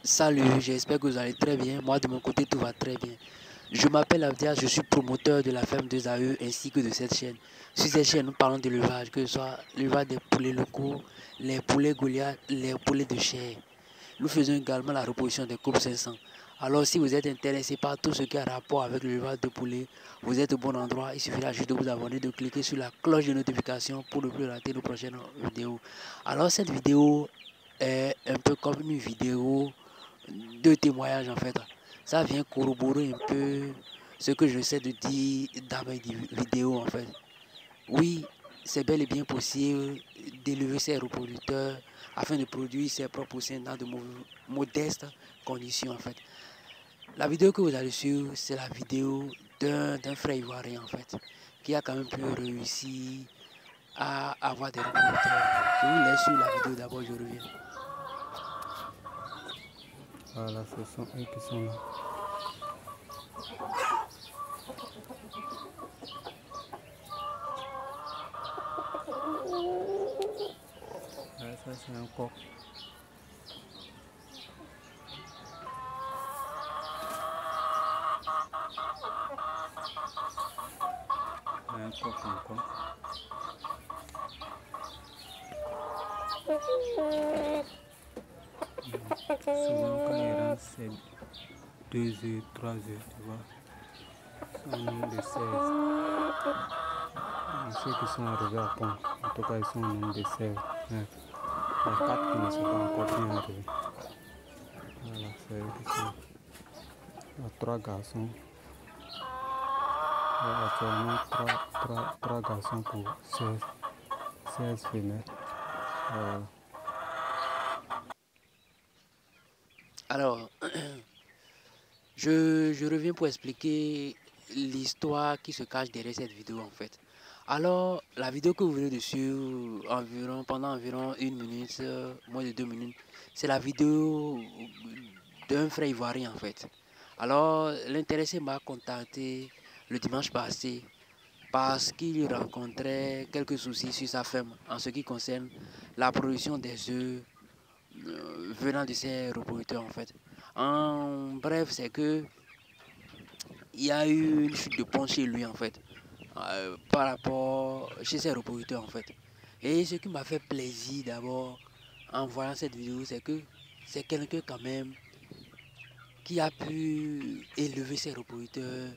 Salut, j'espère que vous allez très bien. Moi, de mon côté, tout va très bien. Je m'appelle Abdias, je suis promoteur de la ferme 2AE ainsi que de cette chaîne. Sur cette chaîne, nous parlons de l'élevage, que ce soit l'élevage des poulets locaux, les poulets Goliath, les poulets de chair. Nous faisons également la reproduction des coupes 500. Alors, si vous êtes intéressé par tout ce qui a rapport avec l'élevage de poulets, vous êtes au bon endroit. Il suffira juste de vous abonner, de cliquer sur la cloche de notification pour ne plus rater nos prochaines vidéos. Alors, cette vidéo est un peu comme une vidéo de témoignage en fait. Ça vient corroborer un peu ce que j'essaie de dire dans mes vidéos en fait. Oui, c'est bel et bien possible d'élever ses reproducteurs afin de produire ses propres seins dans de modestes conditions en fait. La vidéo que vous allez suivre, c'est la vidéo d'un frère ivoirien en fait, qui a quand même pu réussir à avoir des reproducteurs. Je vous laisse sur la vidéo d'abord, je reviens. Voilà, ce sont eux qui sont là. Ça c'est un coq. Un coq encore. Souvent quand il rentre c'est 2 heures, 3 heures, tu vois. C'est un nombre de 16. Ceux qui sont arrivés à pont, en tout cas ils sont au nombre de 16. Il y a 4 qui ne sont pas encore bien arrivés. Voilà, c'est eux qui sont. Il y a 3 garçons. Il y a actuellement 3 garçons pour 16 femelles. Voilà. Alors, je reviens pour expliquer l'histoire qui se cache derrière cette vidéo en fait. Alors, la vidéo que vous venez de suivre pendant environ 1 minute, moins de 2 minutes, c'est la vidéo d'un frère ivoirien en fait. Alors, l'intéressé m'a contacté le dimanche passé parce qu'il rencontrait quelques soucis sur sa ferme en ce qui concerne la production des œufs venant de ses reproducteurs en fait. En bref, c'est que il y a eu une chute de pont chez lui en fait, par rapport chez ses reproducteurs en fait. Et ce qui m'a fait plaisir d'abord en voyant cette vidéo, c'est que c'est quelqu'un quand même qui a pu élever ses reproducteurs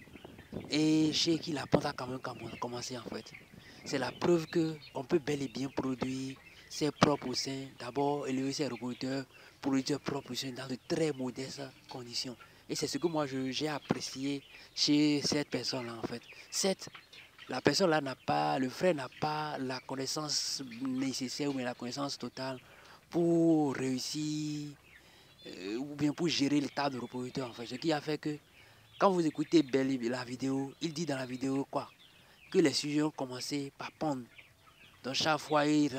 et chez qui la pente a quand même commencé en fait. C'est la preuve que on peut bel et bien produire ses propres seins, d'abord élever ses reproducteurs, produire ses propres seins dans de très modestes conditions. Et c'est ce que moi j'ai apprécié chez cette personne-là en fait. Certes, la personne-là n'a pas, le frère n'a pas la connaissance nécessaire ou bien la connaissance totale pour réussir ou bien pour gérer l'état de reproducteur en fait. Ce qui a fait que quand vous écoutez la vidéo, il dit dans la vidéo quoi? Que les sujets ont commencé par pondre. Donc chaque fois, il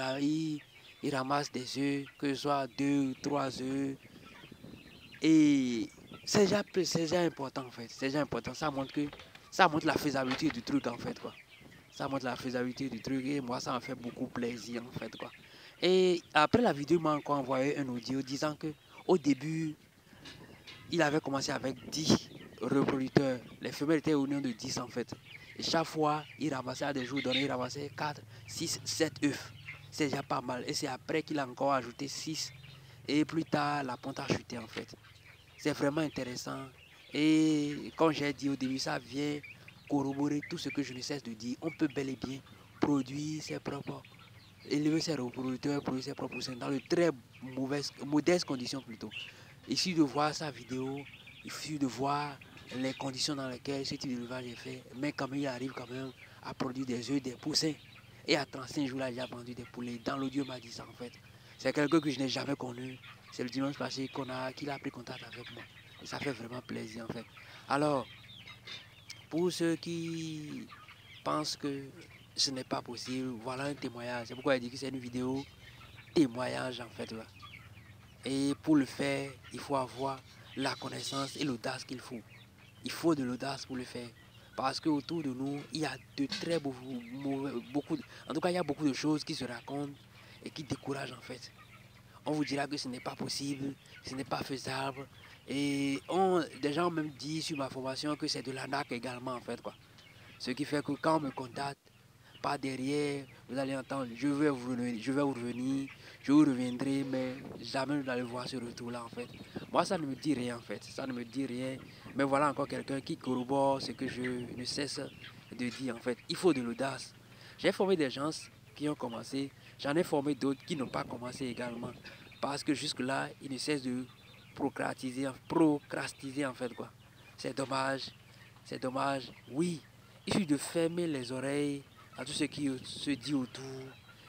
ramasse des œufs, que ce soit 2 ou 3 œufs. Et c'est déjà important en fait. C'est déjà important. Ça montre la faisabilité du truc en fait quoi. Ça montre la faisabilité du truc et moi ça m'a fait beaucoup plaisir en fait quoi. Et après la vidéo, il m'a encore envoyé un audio disant que au début, il avait commencé avec 10 reproducteurs. Les femelles étaient au nombre de 10 en fait. Et chaque fois, il ramassait à des jours donnés, il ramassait 4, 6, 7 œufs. C'est déjà pas mal. Et c'est après qu'il a encore ajouté 6. Et plus tard, la ponte a chuté en fait. C'est vraiment intéressant. Et comme j'ai dit au début, ça vient corroborer tout ce que je ne cesse de dire. On peut bel et bien produire ses propres, élever ses reproducteurs, produire ses propres seins dans de très modestes conditions plutôt. Il suffit de voir sa vidéo, il suffit de voir les conditions dans lesquelles ce type d'élevage est fait. Mais quand même, il arrive quand même à produire des œufs, des poussins. Et à 35 jours, là, il a vendu des poulets. Dans l'audio, il m'a dit ça en fait. C'est quelqu'un que je n'ai jamais connu. C'est le dimanche passé qu'il a pris contact avec moi. Et ça fait vraiment plaisir en fait. Alors, pour ceux qui pensent que ce n'est pas possible, voilà un témoignage. C'est pourquoi il dit que c'est une vidéo témoignage en fait là. Et pour le faire, il faut avoir la connaissance et l'audace qu'il faut. Il faut de l'audace pour le faire. Parce qu'autour de nous, il y a de très beaucoup en tout cas, il y a beaucoup de choses qui se racontent et qui découragent en fait. on vous dira que ce n'est pas possible, ce n'est pas faisable. Et des gens ont même dit sur ma formation que c'est de l'arnaque également en fait quoi. Ce qui fait que quand on me contacte, par derrière, vous allez entendre, je vais vous revenir, je vous reviendrai, mais jamais vous n'allez voir ce retour-là en fait. Moi, ça ne me dit rien en fait, ça ne me dit rien. Mais voilà encore quelqu'un qui corrobore ce que je ne cesse de dire en fait. Il faut de l'audace. J'ai formé des gens qui ont commencé, j'en ai formé d'autres qui n'ont pas commencé également. Parce que jusque-là, ils ne cessent de procrastiner en fait quoi. C'est dommage, c'est dommage. Oui, il suffit de fermer les oreilles à tout ce qui se dit autour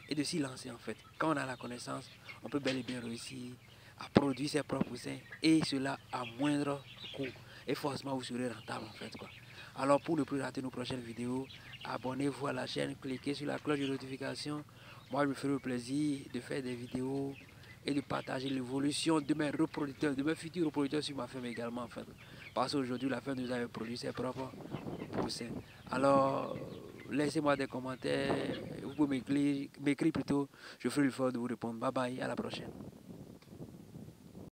et de s'y lancer en fait. Quand on a la connaissance, on peut bel et bien réussir à produire ses propres ailes et cela à moindre coût. Et forcément, vous serez rentable en fait quoi. Alors pour ne plus rater nos prochaines vidéos, abonnez-vous à la chaîne, cliquez sur la cloche de notification. Moi, je me ferai le plaisir de faire des vidéos et de partager l'évolution de mes reproducteurs, de mes futurs reproducteurs sur ma ferme également en fait. Parce qu'aujourd'hui, la ferme nous a produit ses propres poussins. Alors, laissez-moi des commentaires, vous pouvez m'écrire plutôt, je ferai l'effort de vous répondre. Bye bye, à la prochaine.